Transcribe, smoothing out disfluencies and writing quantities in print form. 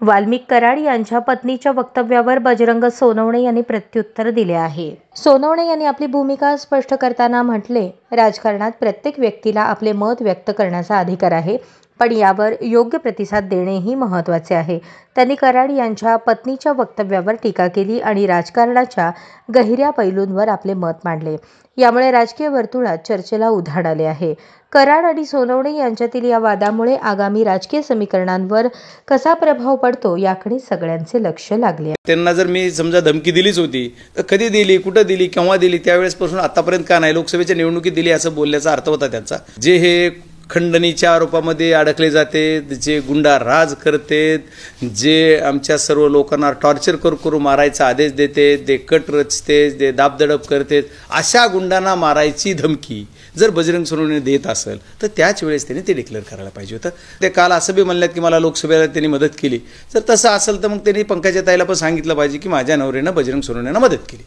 वाल्मिक कराड यांच्या पत्नीच्या वक्तव्यावर बजरंग सोनवणे यांनी प्रत्युत्तर दिले आहे। सोनवणे यांनी आपली भूमिका स्पष्ट करताना म्हटले, राजकारणात प्रत्येक व्यक्तीला आपले मत व्यक्त करण्याचा अधिकार आहे, पण यावर योग्य प्रतिसाद देणेही महत्त्वाचे आहे। त्यांनी कराड यांच्या पत्नीच्या वक्तव्यावर टीका केली आणि राजकारणाच्या गहिऱ्या पैलूंवर आपले मत मांडले। यामुळे राजकीय वर्तुळात चर्चेला उधाण आले आहे। कराड आणि सोनवणे यांच्यातील या वादामुळे आगामी राजकीय समीकरणांवर कसा प्रभाव पडतो याकडे सगळ्यांचे लक्ष लागले आहे। त्यांना जर मी समजा धमकी दिलीच होती तर कधी दिली, कुठे दिली, केव्हा दिली, त्यावेळेसपासून आतापर्यंत का नाही, लोकसभेच्या निवडणुकीत दिली असं बोलण्याचा अर्थ होता त्यांचा। जे हे खंडणीच्या आरोपामध्ये अडकले जाते, जे गुंडा राज करते, जे आमच्या सर्व लोकांना टॉर्चर करू मारायचा आदेश देते, ते कट रचते, ते दाबदडप करते, अशा गुंडांना मारायची धमकी जर बजरंग सोनवणे देत असेल तर त्याच वेळेस त्यांनी ते डिक्लेअर करायला पाहिजे होतं। ते काल असं बी म्हणल्यात की मला लोकसभेला त्यांनी मदत केली, जर तसं असेल तर मग त्यांनी पंकजा ताईला पण सांगितलं पाहिजे की माझ्या नवऱ्यानं बजरंग सोनवणेंना मदत केली।